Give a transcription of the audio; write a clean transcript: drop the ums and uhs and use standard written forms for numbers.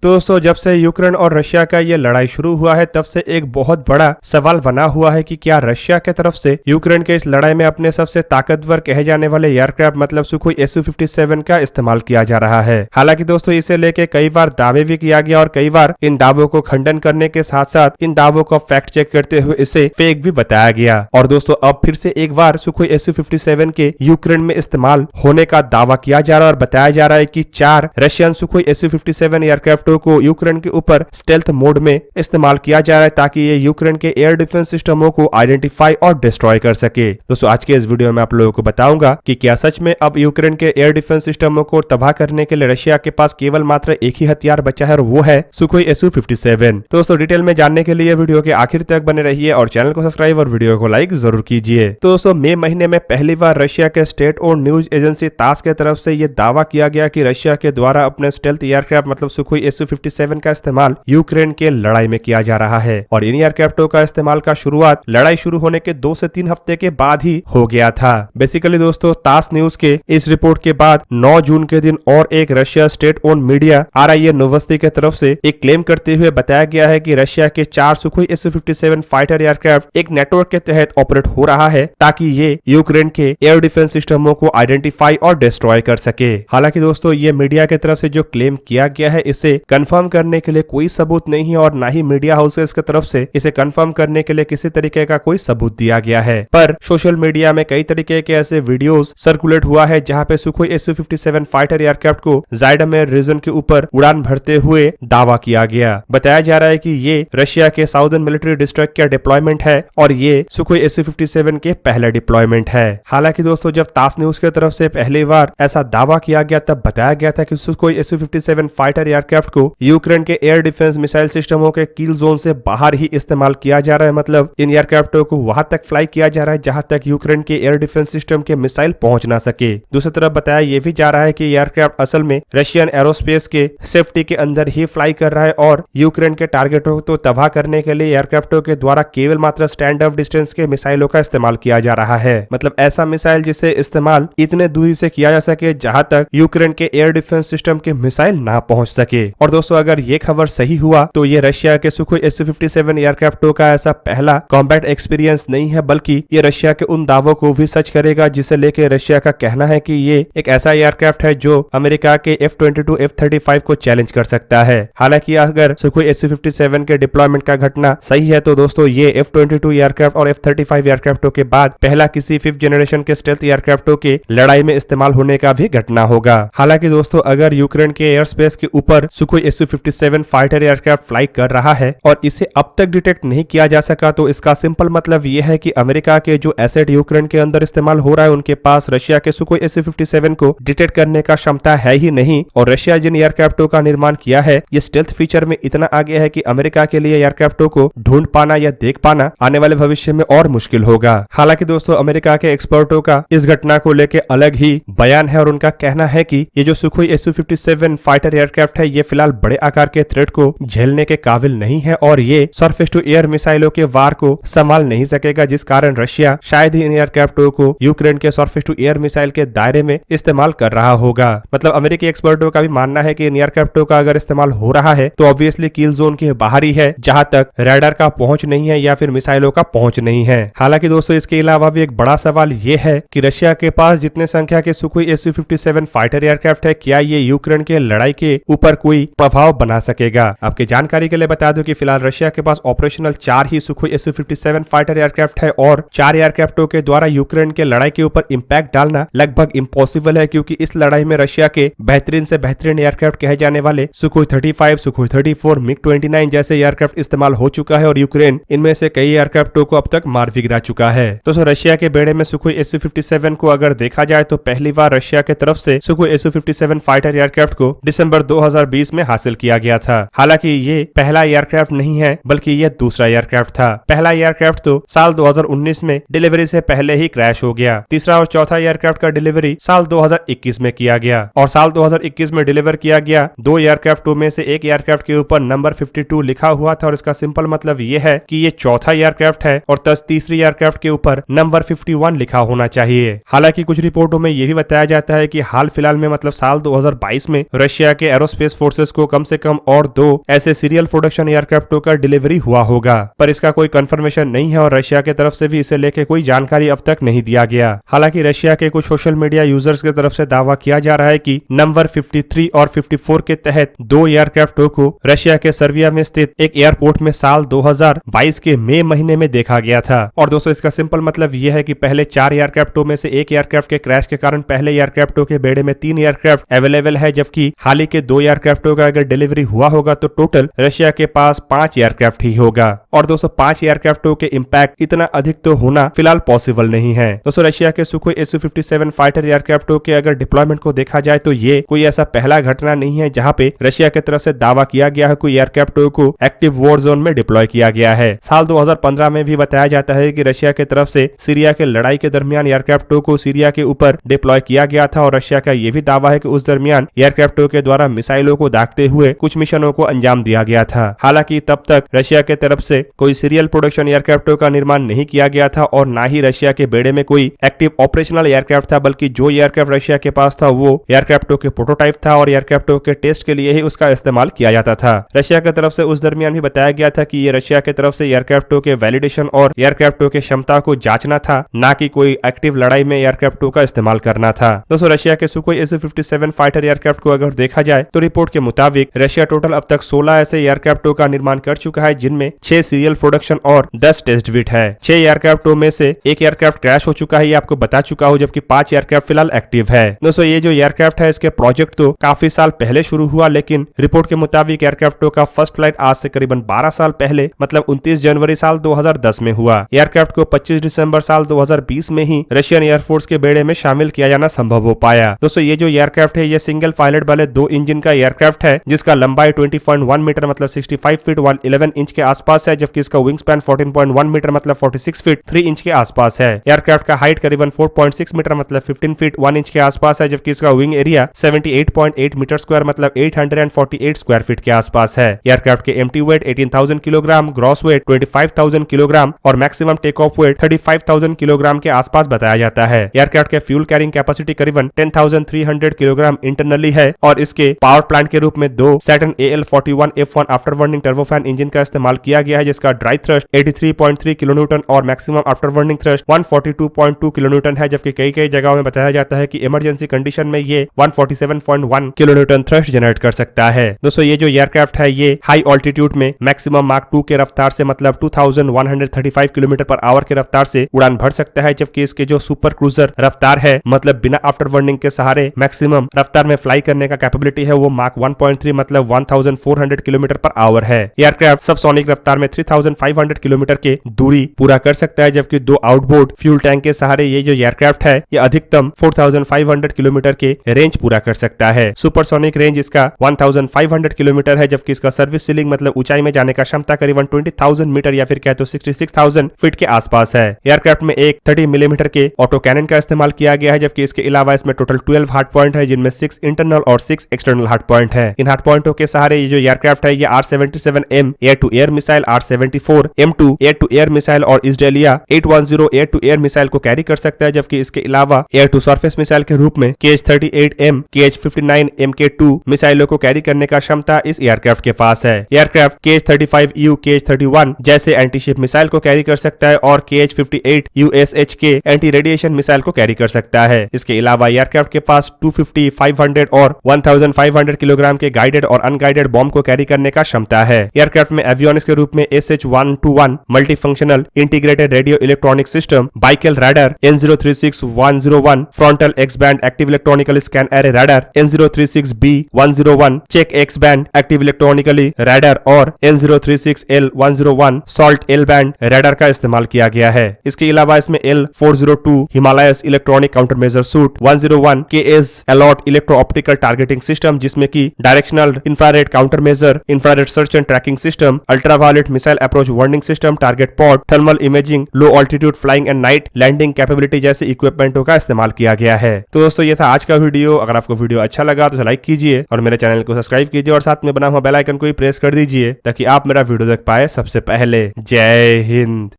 तो दोस्तों जब से यूक्रेन और रशिया का ये लड़ाई शुरू हुआ है तब से एक बहुत बड़ा सवाल बना हुआ है कि क्या रशिया के तरफ से यूक्रेन के इस लड़ाई में अपने सबसे ताकतवर कहे जाने वाले एयरक्राफ्ट मतलब सुखोई Su-57 का इस्तेमाल किया जा रहा है। हालांकि दोस्तों इसे लेके कई बार दावे भी किया गया और कई बार इन दावों को खंडन करने के साथ साथ इन दावों को फैक्ट चेक करते हुए इसे फेक भी बताया गया। और दोस्तों अब फिर से एक बार सुखोई Su-57 के यूक्रेन में इस्तेमाल होने का दावा किया जा रहा है और बताया जा रहा है कि 4 रशियन सुखोई Su-57 एयरक्राफ्टों को यूक्रेन के ऊपर स्टेल्थ मोड में इस्तेमाल किया जा रहा है ताकि ये यूक्रेन के एयर डिफेंस सिस्टमों को आइडेंटिफाई और डिस्ट्रॉय कर सके। दोस्तों आज के इस वीडियो में आप लोगों को बताऊंगा कि क्या सच में अब यूक्रेन के एयर डिफेंस सिस्टमों को तबाह करने के लिए रशिया के पास केवल मात्र एक ही हथियार बचा है और वो है सुखोई Su-57। दोस्तों डिटेल में जानने के लिए वीडियो के आखिर तक बने रहिए और चैनल को सब्सक्राइब और वीडियो को लाइक जरूर कीजिए। तो दोस्तों मई महीने में पहली बार रशिया के स्टेट और न्यूज एजेंसी तास के तरफ से ये दावा किया गया कि रशिया के द्वारा अपने स्टेल्थ एयरक्राफ्ट मतलब सुखोई Su-57 का इस्तेमाल यूक्रेन के लड़ाई में किया जा रहा है और इन एयरक्राफ्टों का इस्तेमाल का शुरुआत लड़ाई शुरू होने के 2 से 3 हफ्ते के बाद ही हो गया था। बेसिकली दोस्तों तास न्यूज के इस रिपोर्ट के बाद 9 जून के दिन और एक Russia state own media RIA नोवस्ती के तरफ से एक क्लेम करते हुए बताया गया है कि रशिया के 4 सुखोई Su-57 फाइटर एयरक्राफ्ट एक नेटवर्क के तहत ऑपरेट हो रहा है ताकि ये यूक्रेन के एयर डिफेंस सिस्टमों को आइडेंटिफाई और डिस्ट्रॉय कर सके। हालांकि दोस्तों ये मीडिया की तरफ से जो क्लेम किया गया है इसे कंफर्म करने के लिए कोई सबूत नहीं है और ना ही मीडिया हाउसेस की तरफ से इसे कंफर्म करने के लिए किसी तरीके का कोई सबूत दिया गया है। पर सोशल मीडिया में कई तरीके के ऐसे वीडियोस सर्कुलेट हुआ है जहां पे सुखोई Su-57 फाइटर एयरक्राफ्ट को ज़ायडमेर रीजन के ऊपर उड़ान भरते हुए दावा किया गया। बताया जा रहा है कि ये रशिया के साउदर्न मिलिट्री डिस्ट्रिक्ट का डिप्लॉयमेंट है और ये सुखोई Su-57 के पहले डिप्लॉयमेंट है। हालांकि दोस्तों जब तास न्यूज की तरफ से पहली बार ऐसा दावा किया गया तब बताया गया था कि सुखोई Su-57 फाइटर एयरक्राफ्ट को यूक्रेन के एयर डिफेंस मिसाइल सिस्टमों के किल जोन से बाहर ही इस्तेमाल किया जा रहा है। मतलब इन एयरक्राफ्टों को वहां तक फ्लाई किया जा रहा है जहां तक यूक्रेन के एयर डिफेंस सिस्टम के मिसाइल पहुंच ना सके। दूसरी तरफ बताया यह भी जा रहा है कि एयरक्राफ्ट असल में रशियन एरोस्पेस के सेफ्टी के अंदर ही फ्लाई कर रहा है और यूक्रेन के टारगेटों को तबाह करने के लिए एयरक्राफ्टों के द्वारा केवल मात्र स्टैंड ऑफ डिस्टेंस के मिसाइलों का इस्तेमाल किया जा रहा है। मतलब ऐसा मिसाइल जिसे इस्तेमाल इतने दूरी से किया जा सके जहां तक यूक्रेन के एयर डिफेंस सिस्टम के मिसाइल ना पहुंच सके। और दोस्तों अगर ये खबर सही हुआ तो ये रशिया के सुखोई Su-57 एयरक्राफ्टों का ऐसा पहला कॉम्बैट एक्सपीरियंस नहीं है बल्कि ये रशिया के उन दावों को भी सच करेगा जिसे लेके रशिया का कहना है कि ये एक ऐसा एयरक्राफ्ट है जो अमेरिका के F-22 F-35 को चैलेंज कर सकता है। हालांकि अगर सुखोई Su-57 के डिप्लॉयमेंट का घटना सही है तो दोस्तों ये F-22 एयरक्राफ्ट और F-35 एयरक्राफ्टों के बाद पहला किसी 5th जनरेशन के स्टेल्थ एयरक्राफ्टों के लड़ाई में इस्तेमाल होने का भी घटना होगा। हालांकि दोस्तों अगर यूक्रेन के एयर स्पेस के ऊपर Sukhoi Su-57 fighter aircraft fly कर रहा है और इसे अब तक डिटेक्ट नहीं किया जा सका तो इसका सिंपल मतलब ये है कि अमेरिका के जो एसेट यूक्रेन के अंदर इस्तेमाल हो रहा है उनके पास रशिया के सुखोई Su-57 को डिटेक्ट करने का क्षमता है ही नहीं। और रशिया जिन एयरक्राफ्टों का निर्माण किया है ये स्टेल्थ फीचर में इतना आगे है कि अमेरिका के लिए एयरक्राफ्टों को ढूंढ पाना या देख पाना आने वाले भविष्य में और मुश्किल होगा। हालांकि दोस्तों अमेरिका के एक्सपर्टों का इस घटना को लेकर अलग ही बयान है और उनका कहना है कि ये जो सुखोई Su-57 फाइटर एयरक्राफ्ट है ये फिलहाल बड़े आकार के थ्रेट को झेलने के काबिल नहीं है और ये सरफेस टू एयर मिसाइलों के वार को संभाल नहीं सकेगा जिस कारण रशिया शायद ही इन एयरक्राफ्टों को यूक्रेन के सरफेस टू एयर मिसाइल के दायरे में इस्तेमाल कर रहा होगा। मतलब अमेरिकी एक्सपर्टों का भी मानना है कि इन एयरक्राफ्टों का अगर इस्तेमाल हो रहा है तो ऑब्वियसली किल जोन के बाहर ही है जहां तक रडार का पहुंच नहीं है या फिर मिसाइलों का पहुंच नहीं है। हालांकि दोस्तों इसके अलावा भी एक बड़ा सवाल ये है कि रशिया के पास जितने संख्या के सुखोई Su-57 फाइटर एयरक्राफ्ट है क्या ये यूक्रेन के लड़ाई के ऊपर कोई प्रभाव बना सकेगा। आपकी जानकारी के लिए बता दूं कि फिलहाल रशिया के पास ऑपरेशनल 4 ही सुखोई Su-57 फाइटर एयरक्राफ्ट है और 4 एयरक्राफ्टों के द्वारा यूक्रेन के लड़ाई के ऊपर इंपैक्ट डालना लगभग इम्पॉसिबल है क्योंकि इस लड़ाई में रशिया के बेहतरीन से बेहतरीन एयरक्राफ्ट कहे जाने वाले सुखोई 35, सुखोई 34, MiG-29 जैसे एयरक्राफ्ट इस्तेमाल हो चुका है और यूक्रेन इनमें से कई एयरक्राफ्टों को अब तक मार भी गिरा चुका है। दोस्तों रशिया के बेड़े में सुखोई Su-57 को अगर देखा जाए तो पहली बार रशिया के तरफ से सुखोई Su-57 फाइटर एयरक्राफ्ट को दिसंबर 2020 में हासिल किया गया था। हालांकि ये पहला एयरक्राफ्ट नहीं है बल्कि ये दूसरा एयरक्राफ्ट था। पहला एयरक्राफ्ट तो साल 2019 में डिलीवरी से पहले ही क्रैश हो गया। तीसरा और चौथा एयरक्राफ्ट का डिलीवरी साल 2021 में किया गया और साल 2021 में डिलीवर किया गया 2 एयरक्राफ्टों में से एक एयरक्राफ्ट के ऊपर नंबर 52 लिखा हुआ था और इसका सिंपल मतलब ये है कि ये चौथा एयरक्राफ्ट है और तीसरी एयरक्राफ्ट के ऊपर नंबर 51 लिखा होना चाहिए। हालांकि कुछ रिपोर्टों में यह भी बताया जाता है कि हाल फिलहाल में मतलब साल 2022 में रशिया के एरोस्पेस फोर्सेस को कम से कम और 2 ऐसे सीरियल प्रोडक्शन एयरक्राफ्टों का डिलीवरी हुआ होगा, पर इसका कोई कंफर्मेशन नहीं है और रशिया की तरफ से भी इसे लेके कोई जानकारी अब तक नहीं दिया गया। हालांकि रशिया के कुछ सोशल मीडिया यूजर्स की तरफ से दावा किया जा रहा है कि नंबर 53 और 54 के तहत 2 एयरक्राफ्टों को रशिया के सर्बिया में स्थित एक एयरपोर्ट में साल 2022 के मई महीने में देखा गया था। और दोस्तों इसका सिंपल मतलब यह है कि पहले 4 एयरक्राफ्टों में से एक एयरक्राफ्ट के क्रैश के कारण पहले एयरक्राफ्टों के बेड़े में 3 एयरक्राफ्ट अवेलेबल है, जबकि हाल ही के 2 एयरक्राफ्टों का अगर डिलीवरी हुआ होगा तो टोटल रशिया के पास 5 एयरक्राफ्ट ही होगा। और दोस्तों 5 एयरक्राफ्टों के इंपैक्ट इतना अधिक तो होना फिलहाल पॉसिबल नहीं है। दोस्तों रशिया के सुखोई Su-57 फाइटर एयरक्राफ्टों के अगर डिप्लॉयमेंट को देखा जाए तो ये कोई ऐसा पहला घटना नहीं है जहां पे रशिया की तरफ से दावा किया गया है कोई एयरक्राफ्टों को एक्टिव वॉर जोन में डिप्लॉय किया गया है। साल 2015 में भी बताया जाता है कि रशिया की तरफ से सीरिया के लड़ाई के दरमियान एयरक्राफ्टों को सीरिया के ऊपर डिप्लॉय किया गया था और रशिया का यह भी दावा है कि उस दरमियान एयरक्राफ्टों के द्वारा मिसाइलों को दागते हुए कुछ मिशनों को अंजाम दिया गया था। हालांकि तब तक रशिया की तरफ से कोई सीरियल प्रोडक्शन एयरक्राफ्टों का निर्माण नहीं किया गया था और ना ही रशिया के बेड़े में कोई एक्टिव ऑपरेशनल एयरक्राफ्ट था, बल्कि जो एयरक्राफ्ट रशिया के पास था वो एयरक्राफ्टों के प्रोटोटाइप था और एयरक्राफ्टों के टेस्ट के लिए ही उसका इस्तेमाल किया जाता था। रशिया की तरफ से उस दरमियान भी बताया गया था कि ये रशिया की तरफ से एयरक्राफ्टों के वैलिडेशन और एयरक्राफ्टों के क्षमता को जांचना था, ना कि कोई एक्टिव लड़ाई में एयरक्राफ्टों का इस्तेमाल करना था। दोस्तों रशिया के सुखोई Su-57 फाइटर एयरक्राफ्ट को अगर देखा जाए तो रिपोर्ट के मुताबिक रशिया टोटल अब तक 16 ऐसे एयरक्राफ्टों का निर्माण कर चुका है, जिनमें 6 सीरियल प्रोडक्शन और 10 टेस्ट बिट है। 6 एयरक्राफ्टों में से एक एयरक्राफ्ट क्रैश हो चुका है, ये आपको बता चुका हूं, जबकि 5 एयरक्राफ्ट फिलहाल एक्टिव है। दोस्तों ये जो एयरक्राफ्ट है इसके प्रोजेक्ट तो काफी साल पहले शुरू हुआ, लेकिन रिपोर्ट के मुताबिक एयरक्राफ्टों का फर्स्ट फ्लाइट आज से करीबन 12 साल पहले मतलब 29 जनवरी साल 2010 में हुआ। एयरक्राफ्ट को 25 दिसंबर साल 2020 में ही रशियन एयरफोर्स के बेड़े में शामिल किया जाना संभव हो पाया। दोस्तों ये जो एयरक्राफ्ट है ये सिंगल पायलट वाले 2 इंजन का एयरक्राफ्ट है, जिसका लंबाई 20.1 मीटर मतलब 65 फीट 11 इंच के आसपास है, जबकि इसका विंग स्पैन 14.1 मीटर मतलब 46 फीट 3 इंच के आसपास है। एयरक्राफ्ट का हाइट करीबन 4.6 मीटर मतलब 15 फीट 1 इंच के आसपास है, जबकि इसका विंग एरिया 78.8 मीटर स्क्वायर मतलब 848 स्क्वायर फीट के आसपास है। एयरक्राफ्ट के empty weight 18,000 kilogram, gross weight 25,000 kilogram और maximum take off weight 35,000 kilogram के आसपास बताया जाता है। एयरक्राफ्ट के फ्यूल कैरिंग कैपेसिटी करीबन 10,300 किलोग्राम इंटरनली है और इसके पावर प्लांट के रूप में 2 Saturn AL-41F1 afterburning turbofan engine का इस्तेमाल किया गया है, जिसका ड्राई थ्रस्ट 83.3 किलोन्यूटन और मैक्सिमम आफ्टरबर्निंग थ्रस्ट 142.2 किलोन्यूटन है, जबकि कई जगहों में बताया जाता है कि इमरजेंसी कंडीशन में ये 147.1 किलोन्यूटन थ्रस्ट जनरेट कर सकता है। दोस्तों ये जो एयरक्राफ्ट है ये हाई ऑल्टीट्यूड में मैक्सिमम मार्क 2 के रफ्तार से मतलब 2135 किलोमीटर पर आवर के रफ्तार से उड़ान भर सकता है, जबकि इसके जो सुपर क्रूजर रफ्तार है मतलब बिना आफ्टर बर्निंग के सहारे मैक्सिमम रफ्तार में फ्लाई करने का कैपेबिलिटी है वो मार्क 1.3 मतलब 1400 किलोमीटर पर आवर है। एयरक्राफ्ट सबसोनिक रफ्तार में 3500 किलोमीटर के दूरी पूरा कर सकता है, जबकि 2 आउटबोर्ड फ्यूल टैंक के सहारे ये जो एयरक्राफ्ट है ये अधिकतम 4500 किलोमीटर के रेंज पूरा कर सकता है। सुपरसोनिक रेंज इसका 1500 किलोमीटर है, जबकि इसका सर्विस सीलिंग मतलब ऊंचाई में जाने का क्षमता करीबन 20,000 मीटर या फिर कहे तो 66,000 फीट के आसपास है। एयरक्राफ्ट में एक 30 मिलीमीटर के ऑटो कैनन का इस्तेमाल किया गया है, जबकि इसके अलावा इसमें टोटल 12 हार्ड पॉइंट है, जिनमें 6 इंटरनल और 6 एक्सटर्नल हार्ड पॉइंट है। इन हार्ड पॉइंटों के सहारे ये जो एयरक्राफ्ट है ये R-77M air to air missile, R-74 M2 air to air missile और इजरायलिया 810 एयर टू एयर मिसाइल को कैरी कर सकता है, जबकि इसके अलावा एयर टू सरफेस मिसाइल के रूप में KH-38M KH-59 MK2 मिसाइलों को कैरी करने का क्षमता इस एयरक्राफ्ट के पास है। एयरक्राफ्ट KH-35U KH-31 जैसे एंटीशिप मिसाइल को कैरी कर सकता है और KH-58 USHK anti radiation missile को कैरी कर सकता है। इसके अलावा एयरक्राफ्ट के पास 250, 500 और 1500 किलोग्राम के गाइडेड और अनगाइडेड बॉम्ब को कैरी करने का क्षमता है। एयरक्राफ्ट में एवियोनिक्स के रूप में SH-121 multi functional integrated radio electronic system, Baikal radar, N036-101 frontal X band active electronically scan array radar, N036B-101 cheek X band active electronically radar और N036L-101 salt L band radar का इस्तेमाल किया गया है। इसके अलावा इसमें L-402 Himalayas electronic countermeasure suite, 101 KS अलॉट इलेक्ट्रो ऑप्टिकल टारगेटिंग सिस्टम जिसमें की directional infrared countermeasure, infrared search and tracking system, ultraviolet missile approach warning system, target pod, thermal imaging, low altitude flying and night landing capability जैसे इक्विपमेंटों का इस्तेमाल किया गया है। तो दोस्तों ये था आज का वीडियो। अगर आपको वीडियो अच्छा लगा तो लाइक कीजिए और मेरे चैनल को सब्सक्राइब कीजिए और साथ में बना हुआ बेल आइकन को भी प्रेस कर दीजिए ताकि आप मेरा वीडियो देख पाए सबसे पहले। जय हिंद।